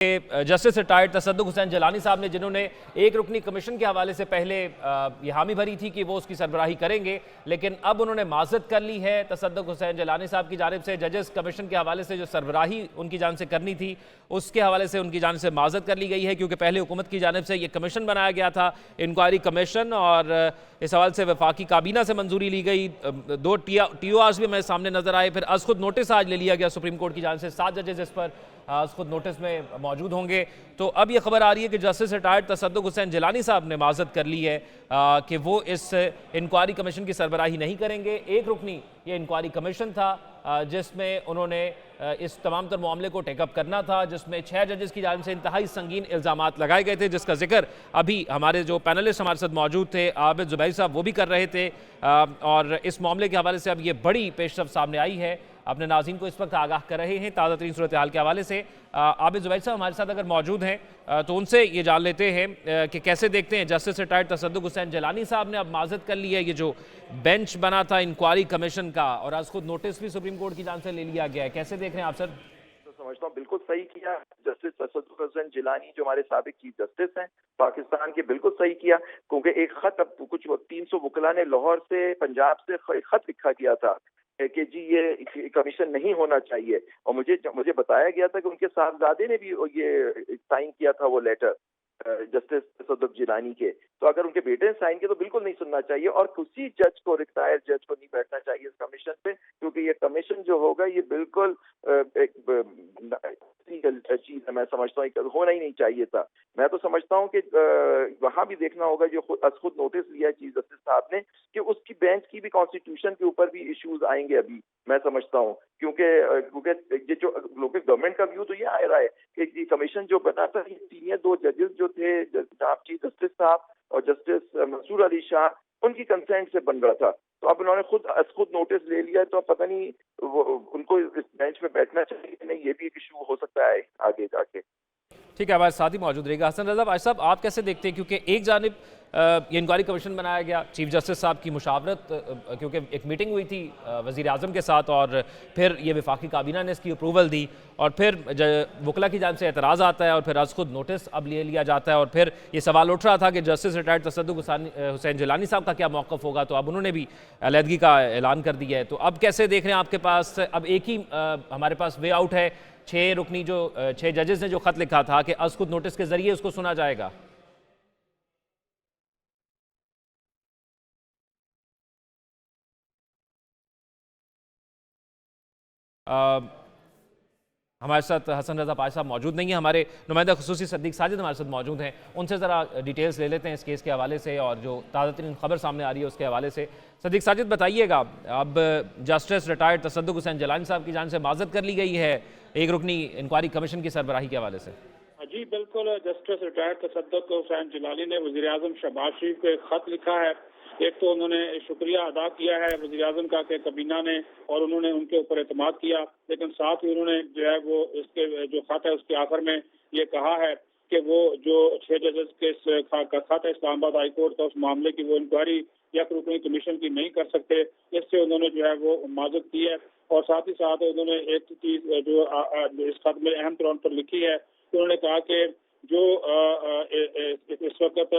Justice retired Tassaduq Hussain Jilani साहब ने, जिन्होंने एक रुकनी कमीशन के हवाले से पहले ये हामी भरी थी कि वो उसकी सरबराही करेंगे, लेकिन अब उन्होंने माज़रत कर ली है तसद्दुक़ हुसैन जिलानी साहब की जानिब से। जजेस कमीशन के हवाले से जो सरबराही उनकी जान से करनी थी, उसके हवाले से उनकी जानिब से माज़रत कर ली गई है, क्योंकि पहले हुकूमत की जानिब से ये कमीशन बनाया गया था, इंक्वायरी कमीशन, और इस हवाले से वफाकी काबीना से मंजूरी ली गई। दो TORs भी हमें सामने नजर आए। फिर आज खुद नोटिस आज ले लिया गया सुप्रीम कोर्ट की जानिब से। 7 जजेस इस पर खुद नोटिस में मौजूद होंगे। तो अब ये खबर आ रही है कि जस्टिस रिटायर्ड तसद्दुक़ हुसैन जिलानी साहब ने माज़रत कर ली है कि वो इस इंक्वायरी कमीशन की सरबराही नहीं करेंगे। एक रुकनी ये इंक्वायरी कमीशन था जिसमें उन्होंने इस तमाम तर मामले को टेकअप करना था, जिसमें 6 जजेस की जानिब से इंतहाई संगीन इल्ज़ामात लगाए गए थे, जिसका जिक्र अभी हमारे जो पैनलिस्ट हमारे साथ मौजूद थे आबिद ज़ुबैर साहब वो भी कर रहे थे। और इस मामले के हवाले से अब ये बड़ी पेशरफ़्त सामने आई है। अपने नाज़रीन को इस वक्त आगाह कर रहे हैं ताज़ा तरीन सूरत हाल के हवाले से। आबिद ज़ुबैर साहब हमारे साथ अगर मौजूद हैं तो उनसे ये जान लेते हैं कि कैसे देखते हैं जस्टिस रिटायर्ड तसद्दुक़ हुसैन जिलानी साहब ने अब माज़रत कर ली है, ये जो बेंच बना था इंक्वायरी कमीशन का, और आज खुद नोटिस भी सुप्रीम कोर्ट की जान से ले लिया गया है। कैसे देख रहे हैं आप सर? तो समझता हूँ बिल्कुल सही किया जस्टिस तसद्दुक़ हुसैन जिलानी, जो हमारे साबिक चीफ जस्टिस हैं पाकिस्तान के, बिल्कुल सही किया। क्योंकि एक खत अब कुछ 300 वकला ने लाहौर से, पंजाब से खत लिखा किया था कि जी ये कमीशन नहीं होना चाहिए, और मुझे बताया गया था कि उनके साहबजादे ने भी ये साइन किया था वो लेटर जस्टिस तसद्दुक़ जिलानी के। तो अगर उनके बेटे ने साइन किया तो बिल्कुल नहीं सुनना चाहिए, और किसी जज को, रिटायर्ड जज को नहीं बैठना चाहिए इस कमीशन पे, क्योंकि ये कमीशन जो होगा ये बिल्कुल एक चीज है। मैं समझता हूँ होना ही नहीं चाहिए था। मैं तो समझता हूँ कि वहां भी देखना होगा जो खुद नोटिस लिया है चीफ जस्टिस साहब ने, कि उसकी बेंच की भी कॉन्स्टिट्यूशन के ऊपर भी इश्यूज आएंगे अभी, मैं समझता हूँ। क्योंकि ये जो लोकल गवर्नमेंट का व्यू तो ये आ रहा है कि ये कमीशन जो बना था, ये सीनियर 2 जजेस जो थे, जनाब चीफ जस्टिस साहब और जस्टिस मंसूर अली शाह, उनकी कंसेंट से बन रहा था। तो अब उन्होंने खुद नोटिस ले लिया, तो पता नहीं उनको इस बेंच में बैठना चाहिए नहीं, ये भी एक इशू हो सकता है आगे जाके। ठीक है, हमारे साथ ही मौजूद रहेगा हसन रजा भाई साहब। आप कैसे देखते हैं, क्योंकि एक जानिब ये इंक्वायरी कमीशन बनाया गया, चीफ जस्टिस साहब की मुशावरत, क्योंकि एक मीटिंग हुई थी वज़ीर आज़म के साथ, और फिर ये वफाकी काबीना ने इसकी अप्रूवल दी, और फिर वकला की जानिब से एतराज़ आता है, और फिर आज खुद नोटिस अब ले लिया जाता है, और फिर ये सवाल उठ रहा था कि जस्टिस रिटायर्ड तसद्दुक़ हुसैन जिलानी साहब का क्या मौक़िफ़ होगा। तो अब उन्होंने भी अलहदगी का ऐलान कर दिया है। तो अब कैसे देख रहे हैं? आपके पास अब एक ही हमारे पास वे आउट है, 6 रुकनी जो 6 जजेस ने जो खत लिखा था कि आज खुद नोटिस के जरिए उसको सुना जाएगा। हमारे साथ हसन रजा पाश साहब मौजूद नहीं है, हमारे नुमाइंदा खुसूसी सद्दीक साजिद हमारे साथ मौजूद हैं। उनसे ज़रा डिटेल्स ले लेते हैं इस केस के हवाले से, और जो ताज़ा तरीन खबर सामने आ रही है उसके हवाले से। सद्दीक साजिद बताइएगा, अब जस्टिस रिटायर्ड तसद्दुक़ हुसैन जिलानी साहब की जान से माज़रत कर ली गई है एक रुकनी इंक्वायरी कमीशन की सरबराही के हवाले से। जी बिल्कुल, जस्टिस रिटायर्ड तसद्दुक़ हुसैन जिलानी ने वज़ीर आज़म शहबाज शरीफ को एक खत लिखा है। एक तो उन्होंने शुक्रिया अदा किया है वज़ीर आज़म का कि काबीना ने, और उन्होंने उनके ऊपर एतमाद किया, लेकिन साथ ही उन्होंने जो है वो इसके जो खत है उसके आखिर में ये कहा है कि वो जो 6 जजेस के खत है इस्लामाबाद हाई कोर्ट का, उस मामले की वो इंक्वायरी या रुकनी कमीशन की नहीं कर सकते। इससे उन्होंने जो है वो माज़रत की है, और साथ ही साथ उन्होंने एक चीज़ जो इस खत में अहम तौर पर लिखी है, उन्होंने कहा कि जो इस वक्त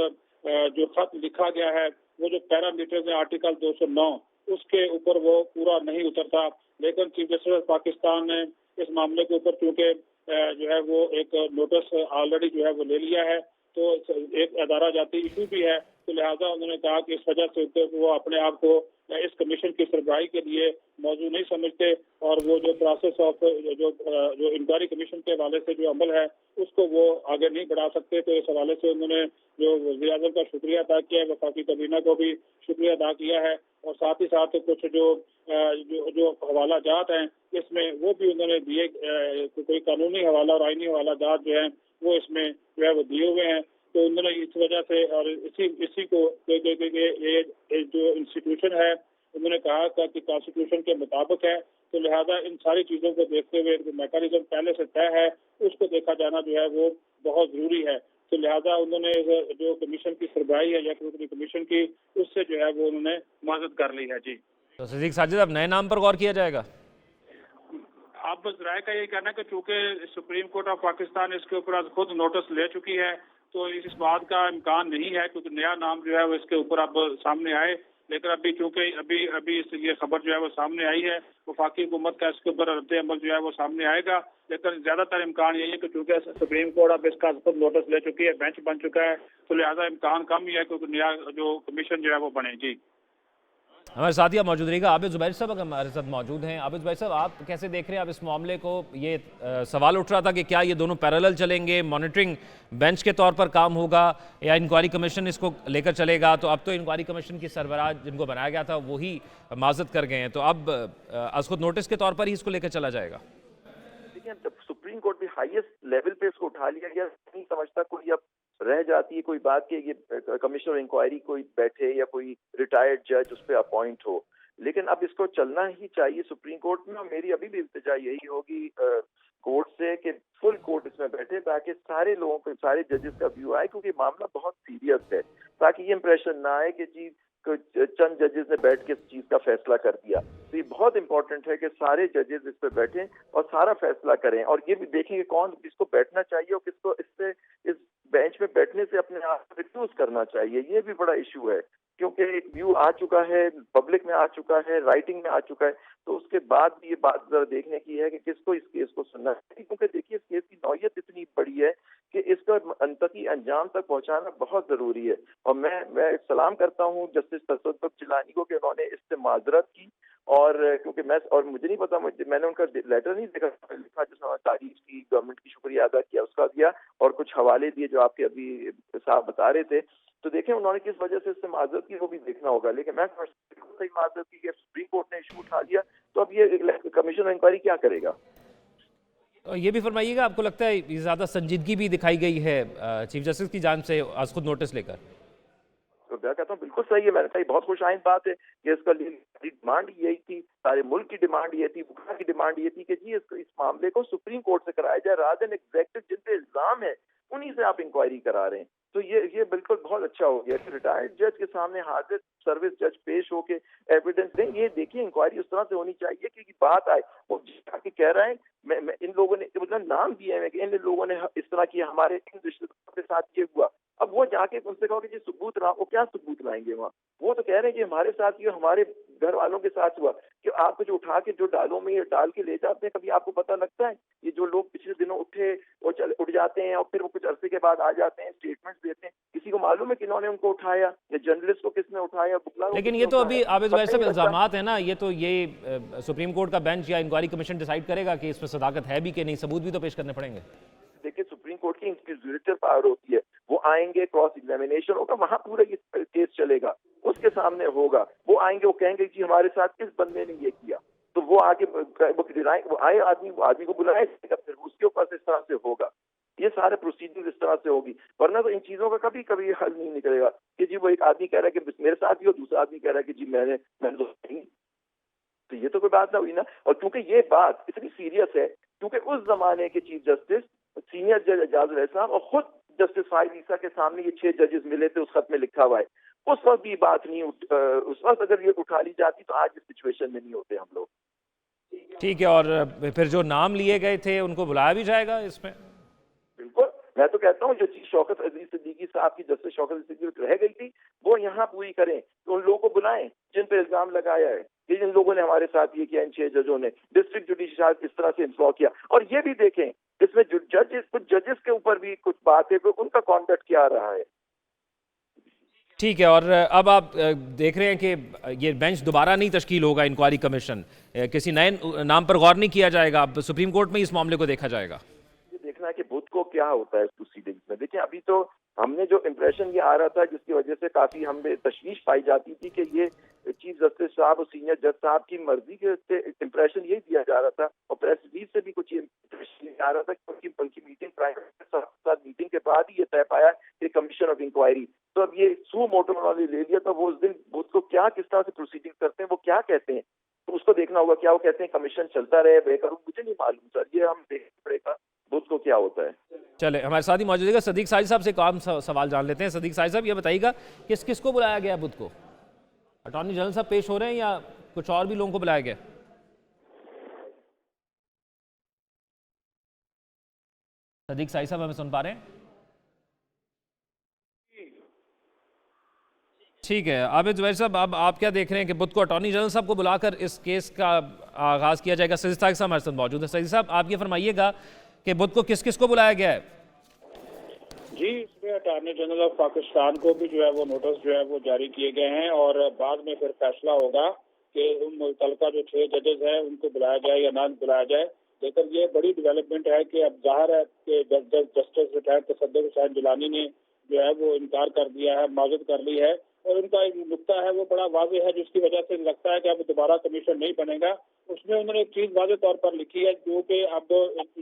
जो खत लिखा गया है वो जो पैरामीटर्स है आर्टिकल 209 उसके ऊपर वो पूरा नहीं उतरता। लेकिन चीफ जस्टिस पाकिस्तान ने इस मामले के ऊपर चूंकि जो है वो एक नोटिस ऑलरेडी जो है वो ले लिया है, तो एक अदारा जाती इशू भी है, तो लिहाजा उन्होंने कहा कि इस वजह से वो अपने आप को इस कमीशन की सरबराही के लिए मौजू नहीं समझते, और वो जो प्रोसेस ऑफ जो इंक्वायरी कमीशन के हवाले से जो अमल है उसको वो आगे नहीं बढ़ा सकते। तो इस हवाले से उन्होंने जो वज़ीर आज़म का शुक्रिया अदा किया है, वफाकी काबीना को भी शुक्रिया अदा किया है, और साथ ही साथ कुछ जो हवाला जात हैं इसमें वो भी उन्होंने दिए, कोई कानूनी हवाला और आईनी हवाला जात जो है वो इसमें जो है वो दिए हुए हैं। तो उन्होंने इस वजह से, और इसी को ये जो इंस्टीट्यूशन है उन्होंने कहा कि कॉन्स्टिट्यूशन के मुताबिक है, तो लिहाजा इन सारी चीज़ों को देखते हुए जो मैकेनिज्म पहले से तय है उसको देखा जाना जो है वो बहुत ज़रूरी है। तो लिहाजा उन्होंने जो कमीशन की सरबराही है या कमीशन की, उससे जो है वो उन्होंने माज़रत कर ली है। जी तो सद्दीक साजिद, अब नए नाम पर गौर किया जाएगा? अब राय का ये कहना है कि चूंकि सुप्रीम कोर्ट ऑफ पाकिस्तान इसके ऊपर आज खुद नोटिस ले चुकी है, तो इस बात का इम्कान नहीं है क्योंकि नया नाम जो है वो इसके ऊपर अब सामने आए। लेकिन अभी चूंकि अभी ये खबर जो है वो सामने आई है, वफाकी हुकूमत का इसके ऊपर रद्द अमल जो है वो सामने आएगा। लेकिन ज्यादातर इम्कान यही है कि चूंकि सुप्रीम कोर्ट अब इसका खुद नोटिस ले चुकी है, बेंच बन चुका है, तो लिहाजा इम्कान कम ही है क्योंकि नया जो कमीशन जो है वो बने। जी हमारे साथ ही मौजूद रहेगा आबिद जुबैर साहब अगर हमारे साथ मौजूद हैं। आबिद जुबैर साहब, आप कैसे देख रहे हैं अब इस मामले को? ये सवाल उठ रहा था कि क्या ये दोनों पैरेलल चलेंगे, मॉनिटरिंग बेंच के तौर पर काम होगा या इंक्वायरी कमीशन इसको लेकर चलेगा? तो अब तो इंक्वायरी कमीशन की सरबराह जिनको बनाया गया था वही माजत कर गए हैं, तो अब आज खुद नोटिस के तौर पर ही इसको लेकर चला जाएगा? देखिए, सुप्रीम कोर्ट भी हाईएस्ट लेवल पे इसको उठा लिया गया, नहीं समझता कोई अब रह जाती है कोई बात कि ये कमिश्नर इंक्वायरी कोई बैठे या कोई रिटायर्ड जज उस पर अपॉइंट हो। लेकिन अब इसको चलना ही चाहिए सुप्रीम कोर्ट में, और मेरी अभी भी इल्तिजा यही होगी कोर्ट से कि फुल कोर्ट इसमें बैठे ताकि सारे लोगों को, सारे जजेस का व्यू आए, क्योंकि मामला बहुत सीरियस है, ताकि ये इंप्रेशन ना आए कि जी चंद जजेस ने बैठ के इस चीज का फैसला कर दिया। तो ये बहुत इंपॉर्टेंट है कि सारे जजेस इस पे बैठें और सारा फैसला करें, और ये भी देखेंगे कौन किसको बैठना चाहिए और किसको इससे इस बेंच में बैठने से अपने आप को रिफ्यूज करना चाहिए। ये भी बड़ा इशू है, क्योंकि एक व्यू आ चुका है, पब्लिक में आ चुका है, राइटिंग में आ चुका है, तो उसके बाद भी ये बात जरा देखने की है कि किसको इस केस को सुनना है, क्योंकि देखिए इस केस की नौयत इतनी बड़ी है कि इसका अंतकी अंजाम तक पहुंचाना बहुत जरूरी है। और मैं सलाम करता हूं जस्टिस तसद्दुक़ जिलानी को कि उन्होंने इससे माजरत की, और क्योंकि मुझे नहीं पता, मैंने उनका लेटर नहीं लिखा जिसमें उन्होंने तारीफ की, गवर्नमेंट की शुक्रिया अदा किया, उसका दिया, और कुछ हवाले दिए जो आपके अभी साहब बता रहे थे। तो देखें उन्होंने किस वजह से इससे माजरत की वो भी देखना होगा। लेकिन मैं सही माजरत की कि सुप्रीम कोर्ट ने इशू उठा लिया, तो अब ये कमीशन इंक्वायरी क्या करेगा? तो ये भी फरमाइएगा, आपको लगता है ये ज़्यादा संजीदगी भी दिखाई गई है चीफ जस्टिस की जान से आज खुद नोटिस लेकर? तो मैं कहता हूँ बिल्कुल सही है, मैंने कहा बहुत खुशाइन बात है कि इसका डिमांड यही थी, सारे मुल्क की डिमांड ये थी, बुखार की डिमांड ये थी कि जी इस मामले को सुप्रीम कोर्ट से कराया जाए, रादर देन एग्जेक्टिव जिन पे इल्जाम है उन्हीं से आप इंक्वायरी करा रहे हैं। तो ये बिल्कुल बहुत अच्छा हो गया कि रिटायर्ड जज के सामने हाजिर सर्विस जज पेश होके एविडेंस दें। ये देखिए इंक्वायरी उस तरह से होनी चाहिए कि बात आए, वो जाके कह रहा है मैं इन लोगों ने मतलब नाम दिए हैं कि इन लोगों ने इस तरह किया, हमारे इन रिश्तेदारों के साथ ये हुआ। अब वो जाके उनसे कहो कि जी सबूत ला, वो क्या सबूत लाएंगे वहाँ? वो तो कह रहे हैं कि हमारे साथ ये हमारे घर वालों के साथ हुआ। कि आप कुछ उठा के जो डालों में ये डाल के ले जाते हैं, कभी आपको पता लगता है? ये जो लोग पिछले दिनों उठे और उठ जाते हैं और फिर वो कुछ अरसे के बाद आ जाते हैं, स्टेटमेंट्स देते हैं, किसी को मालूम है किन्होंने उनको उठाया या जर्नलिस्ट को किसने उठाया? लेकिन ये तो अभी आबिद भाई साहब इल्जामात है ना, ये तो सुप्रीम कोर्ट का बेंच या इंक्वायरी कमीशन डिसाइड करेगा कि इसमें सदाकत है भी कि नहीं, सबूत भी तो पेश करने पड़ेंगे। देखिए सुप्रीम कोर्ट की इंक्विजिटिव पावर होती है, वो आएंगे, क्रॉस एग्जामिनेशन होगा, वहां पूरा ये केस चलेगा, उसके सामने होगा, वो आएंगे, वो कहेंगे जी हमारे साथ इस बंदे ने ये किया, तो वो आगे वो आए आदमी को बुलाएगा, फिर उसके ऊपर से इस तरह से होगा, ये सारे प्रोसीजर इस तरह से होगी। वरना तो इन चीजों का कभी कभी हल नहीं निकलेगा कि जी वो एक आदमी कह रहा है कि मेरे साथ भी हो, दूसरा आदमी कह रहा है कि जी मैंने तो नहीं। तो ये तो कोई बात ना हुई ना। और क्योंकि ये बात इतनी सीरियस है, क्योंकि उस जमाने के चीफ जस्टिस सीनियर जज एजाज रह साहब और खुद जस्टिस फाइज ईसा के सामने ये 6 जजेस मिले थे, उस खत में लिखा हुआ है, उस वक्त भी बात नहीं उस वक्त अगर ये उठा ली जाती तो आज इस सिचुएशन में नहीं होते हम लोग। ठीक है, और फिर जो नाम लिए गए थे उनको बुलाया भी जाएगा इसमें? बिल्कुल, मैं तो कहता हूँ जो चीज शौकत अजीज सिद्दीकी साहब की जस्टिस शौकत अजीज सिद्दीकी रह गई थी वो यहाँ पूरी करें, तो उन लोगों को बुलाएं जिन पे इल्जाम लगाया है कि जिन लोगों ने हमारे साथ ये किया, इन 6 जजों ने डिस्ट्रिक्ट जुडिशल इस तरह से इंफ्लॉ किया। और ये भी देखें इसमें जो कुछ जजेस के ऊपर भी कुछ बात है, उनका कॉन्टेक्ट क्या रहा है। ठीक है, और अब आप देख रहे हैं कि ये बेंच दोबारा नहीं तश्कील होगा, इंक्वायरी कमीशन किसी नए नाम पर गौर नहीं किया जाएगा, अब सुप्रीम कोर्ट में इस मामले को देखा जाएगा। ये देखना है कि बुध को क्या होता है इस प्रोसीडिंग्स में। देखिए अभी तो हमने जो इम्प्रेशन ये आ रहा था, जिसकी वजह से काफी हमें तशवीश पाई जाती थी कि ये चीफ जस्टिस साहब और सीनियर जज साहब की मर्जी के इम्प्रेशन यही दिया जा रहा था, और प्रेस रिलीज से भी कुछ इम्प्रेशन आ रहा था, क्योंकि उनकी मीटिंग प्राइम मिनिस्टर के साथ मीटिंग के बाद ही ये तय पाया कि कमीशन ऑफ इंक्वायरी। तो अब ये सू मोटो उन्होंने ले लिया, तो वो उस दिन बुध को क्या किस तरह से प्रोसीडिंग करते हैं, वो क्या कहते हैं, तो उसको देखना होगा। क्या वो कहते हैं कमीशन चलता रहे बेकरूं, मुझे नहीं मालूम सर, ये हम देखना पड़ेगा बुध को क्या होता है। चले, हमारे साथ ही मौजूद है सदीक साजिद साहब से काम सवाल जान लेते हैं। सदीक साजिद साहब, ये बताइएगा किस किस को बुलाया गया बुध को? अटॉर्नी जनरल साहब पेश हो रहे हैं या कुछ और भी लोगों को बुलाया गया? सदीक साई साहब हमें सुन पा रहे हैं? ठीक है आबिद जुबैर साहब, अब आप क्या देख रहे हैं कि बुध को अटॉर्नी जनरल साहब को बुलाकर इस केस का आगाज़ किया जाएगा? सईद साहब हमारे साथ मौजूद है। सईद साहब, आप ये फरमाइएगा कि बुध को किस किस को बुलाया गया है? जी, इसमें अटॉर्नी जनरल ऑफ पाकिस्तान को भी जो है वो नोटिस जो है वो जारी किए गए हैं और बाद में फिर फैसला होगा कि उन मुतलका जो 6 जजेस हैं उनको बुलाया जाए या ना बुलाया जाए। लेकिन ये बड़ी डेवलपमेंट है कि अब जाहिर है कि जस्टिस रिटायर्ड तसद्दुक़ हुसैन जिलानी ने जो है वो इनकार कर दिया है, माजूद कर ली है और उनका एक नुक्ता है वो बड़ा वाज़ेह है जिसकी वजह से लगता है कि अब दोबारा कमीशन नहीं बनेगा। उसमें उन्होंने एक चीज़ वाज़ेह तौर पर लिखी है जो कि अब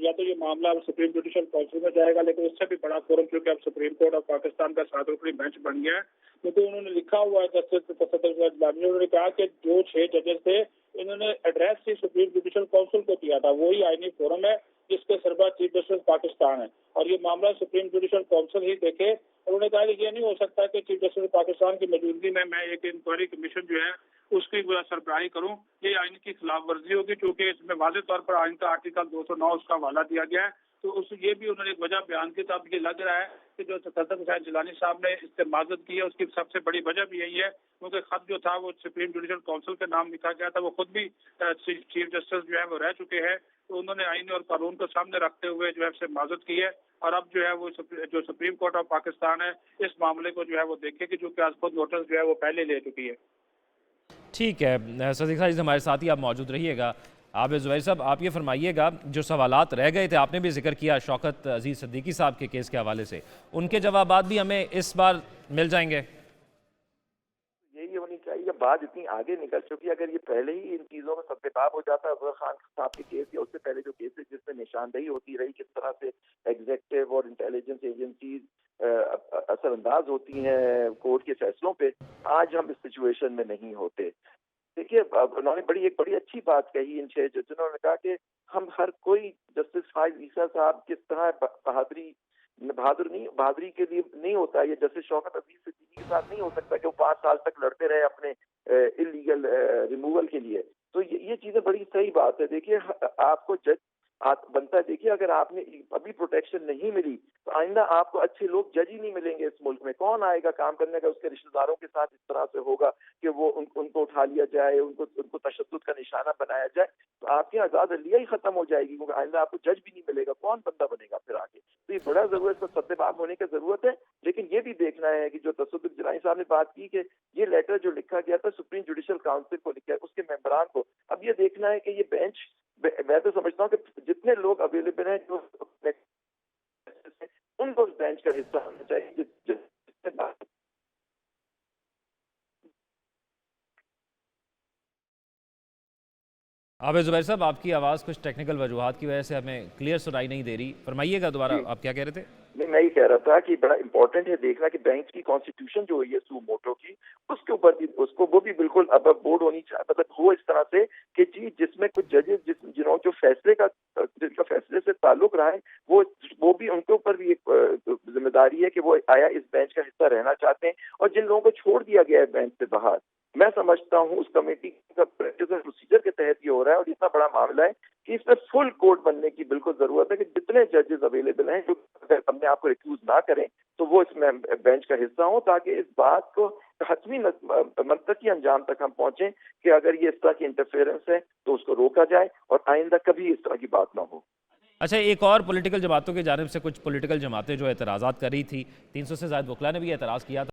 या तो ये मामला सुप्रीम जुडिशल काउंसिल में जाएगा, लेकिन उससे भी बड़ा फोरम क्योंकि अब सुप्रीम कोर्ट ऑफ पाकिस्तान का 7 रुकनी बेंच बन गया है। क्योंकि उन्होंने लिखा हुआ है जस्टिस तसद्दुक़ हुसैन जिलानी ने, उन्होंने कहा कि जो 6 जजेस थे इन्होंने एड्रेस ही सुप्रीम जुडिशल काउंसिल को किया था, वही आईनी फोरम है जिसके सरबराह चीफ जस्टिस पाकिस्तान है और ये मामला सुप्रीम जुडिशल काउंसिल ही देखे। उन्होंने कहा कि ये नहीं हो सकता कि चीफ जस्टिस पाकिस्तान की मौजूदगी में मैं एक इंक्वायरी कमीशन जो है उसकी सरबराही करूं, ये आइन की खिलाफ वर्जी होगी क्योंकि इसमें वाज़ेह तौर पर आइन का आर्टिकल 209 उसका हवाला दिया गया है। तो उस ये भी उन्होंने एक वजह बयान की। तो अब ये लग रहा है कि जो तसद्दुक़ हुसैन जिलानी साहब ने इससे माजद की है उसकी सबसे बड़ी वजह भी यही है क्योंकि खत जो था वो सुप्रीम जुडिशल काउंसिल के नाम लिखा गया था, वो खुद भी चीफ जस्टिस जो है वो रह चुके हैं। तो उन्होंने आइन और कानून को सामने रखते हुए जो है उससे माजद की है और अब जो है वो जो सुप्रीम कोर्ट ऑफ पाकिस्तान है इस मामले को जो है वो देखेगी, जो कि आज खुद नोटिस जो है वो पहले ले चुकी है। ठीक है सदीक साहब, हमारे साथ ही आप मौजूद रहिएगा। आबिद जुबैर साहब, आप ये फरमाइएगा, जो सवालात रह गए थे आपने भी जिक्र किया शौकत अजीज़ सिद्दीकी साहब के केस के हवाले से, उनके जवाबात भी हमें इस बार मिल जाएंगे? यही होनी चाहिए। बात इतनी आगे निकल चुकी है, अगर ये पहले ही इन चीजों में सत्तेबाब हो जाता अजहर खान साहब के केस या उससे पहले जो केसेस जिसमें निशानदेही होती रही, किस तरह से एग्जीक्यूटिव और इंटेलिजेंस एजेंसीज असरअंदाज होती हैं कोर्ट के फैसलों पे, आज हम इस सिचुएशन में नहीं होते। देखिए, उन्होंने एक बड़ी अच्छी बात कही इन 6 जजों ने, कहा कि हम हर कोई जस्टिस फाइज ईसा साहब किस तरह बहादुरी के लिए नहीं होता, ये जस्टिस शौकत अजीज सिद्दीकी के साथ नहीं हो सकता कि वो 5 साल तक लड़ते रहे अपने इलीगल रिमूवल के लिए। तो ये चीजें बड़ी सही बात है। देखिए, आपको जज बनता है, देखिए अगर आपने अभी प्रोटेक्शन नहीं मिली तो आइंदा आपको अच्छे लोग जज ही नहीं मिलेंगे इस मुल्क में। कौन आएगा काम करने का उसके रिश्तेदारों के साथ इस तरह से होगा कि वो उनको उठा लिया जाए, उनको तशद्दुद का निशाना बनाया जाए, तो आपकी आजाद अलिया ही खत्म हो जाएगी क्योंकि आइंदा आपको जज भी नहीं मिलेगा। कौन बंदा बनेगा फिर आगे? तो ये बड़ा जरूरत है, सत्तेबाब होने की जरूरत है। लेकिन ये भी देखना है कि जो तसद्दुक़ जिलानी साहब ने बात की कि ये लेटर जो लिखा गया था सुप्रीम जुडिशल काउंसिल को लिखा है उसके मेंबरान को, अब ये देखना है कि ये बेंच, मैं तो समझता हूँ कि जितने लोग अवेलेबल हैं जो उनको उस बेंच का हिस्सा होना चाहिए। आबिद जुबैर साहब, आपकी आवाज़ कुछ टेक्निकल वजूहात की वजह से हमें क्लियर सुनाई नहीं दे रही, फरमाइएगा दोबारा, आप क्या कह रहे थे? नहीं, मैं ये कह रहा था कि बड़ा इंपॉर्टेंट है देखना कि बैंक की कॉन्स्टिट्यूशन जो हुई है सू मोटो की, उसके ऊपर भी वो भी बिल्कुल अब बोर्ड होनी चाहिए, मतलब हो इस तरह से कि जी जिसमें कुछ जजेस जिन्होंने जो जिनका फैसले से ताल्लुक रहा है वो भी उनके ऊपर भी एक जिम्मेदारी है कि वो आया इस बेंच का हिस्सा रहना चाहते हैं। और जिन लोगों को छोड़ दिया गया है बेंच से बाहर, मैं समझता हूँ उस कमेटी का प्रैक्टिस और प्रोसीजर के तहत ये हो रहा है और इतना बड़ा मामला है कि इसमें फुल कोर्ट बनने की बिल्कुल जरूरत है कि जितने जजेस अवेलेबल हैं जो अगर अपने आप को रिक्यूज ना करें तो वो इसमें बेंच का हिस्सा हो, ताकि इस बात को हतमी मंतकी अंजाम तक हम पहुंचे कि अगर ये इस तरह की इंटरफेरेंस है तो उसको रोका जाए और आइंदा कभी इस तरह की बात ना हो। अच्छा, एक और पॉलिटिकल जमातों की जानिब से कुछ पॉलिटिकल जमातें जो एतराज़ात कर रही थी, 300 से ज़ायद वकला ने भी एतराज़ किया था।